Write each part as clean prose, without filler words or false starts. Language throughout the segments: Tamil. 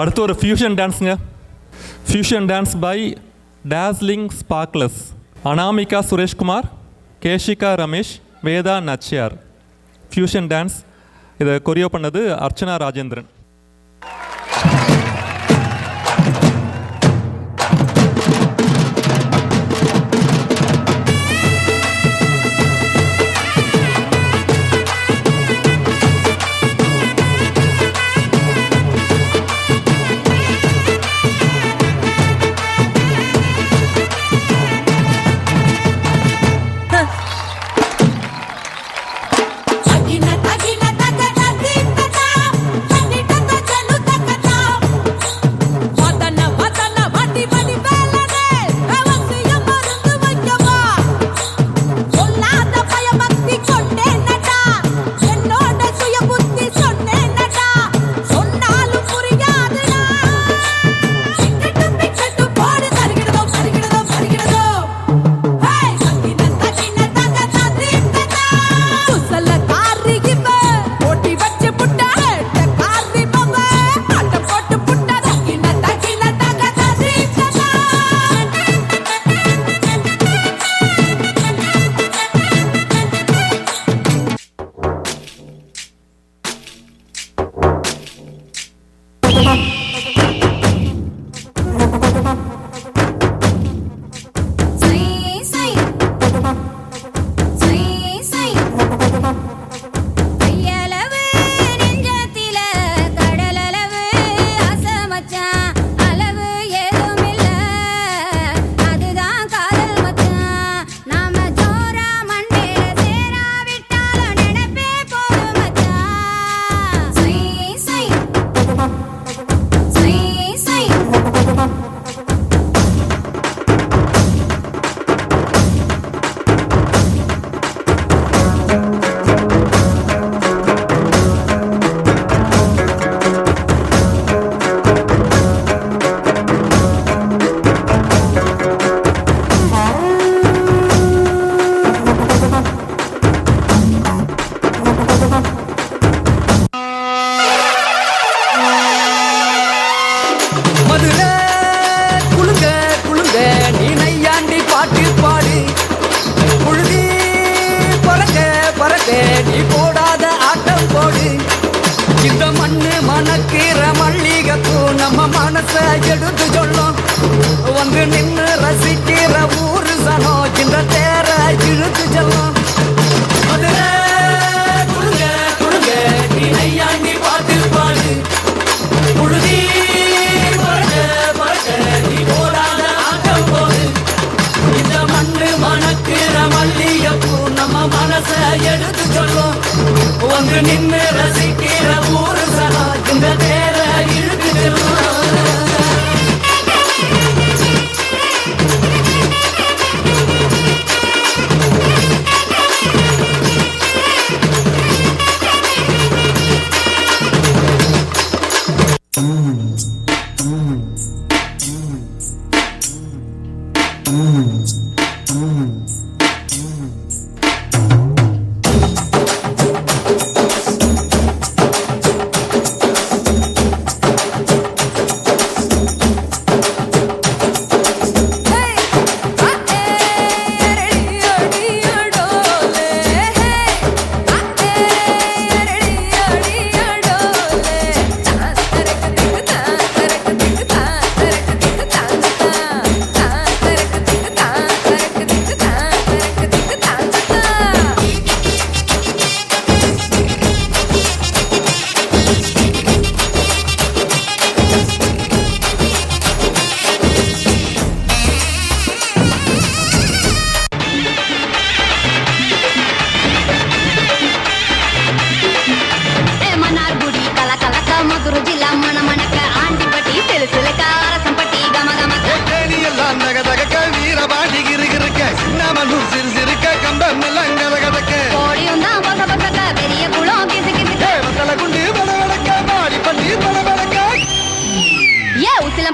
அடுத்து ஒரு ஃபியூஷன் டான்ஸுங்க. Fusion dance by dazzling sparkles. Anamika Sureshkumar, Keshika Ramesh, Veda Nachiyar. Fusion dance. இதை கொரியோ பண்ணது அர்ச்சனா ராஜேந்திரன்.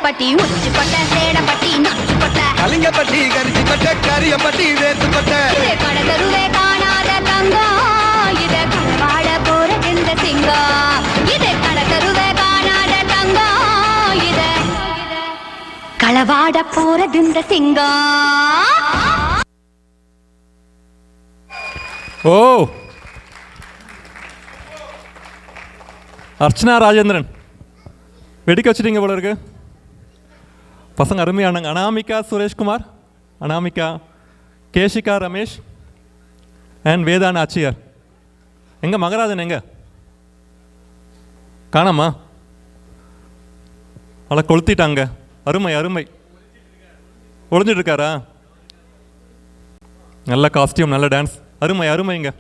பட்டி உச்சி பட்ட சேட பட்டி நச்சு பட்ட கலிங்க பட்டி கரிச்சி பட்ட கரிய பட்டி வேத்து பட்ட கடதருவே காணாத தங்கம் இத வாழ போற இந்த சிங்கம் இது கடதருவே காணாத தங்கம் ஆட போறது இந்த சிங்கம். ஓ, அர்ச்சனா ராஜேந்திரன் வெடிக்க வச்சுட்டீங்க போல இருக்கு. பசங்க அருமையானாங்க. அனாமிகா சுரேஷ்குமார், அனாமிகா, கேஷிகா ரமேஷ் அண்ட் வேதா நாச்சியார். எங்க மகராஜன் எங்க காணாமா? அவளை கொளுத்திட்டாங்க. அருமை அருமை. ஒளிஞ்சிட்டு இருக்காரா? நல்ல காஸ்டியூம், நல்ல டான்ஸ். அருமை அருமைங்க.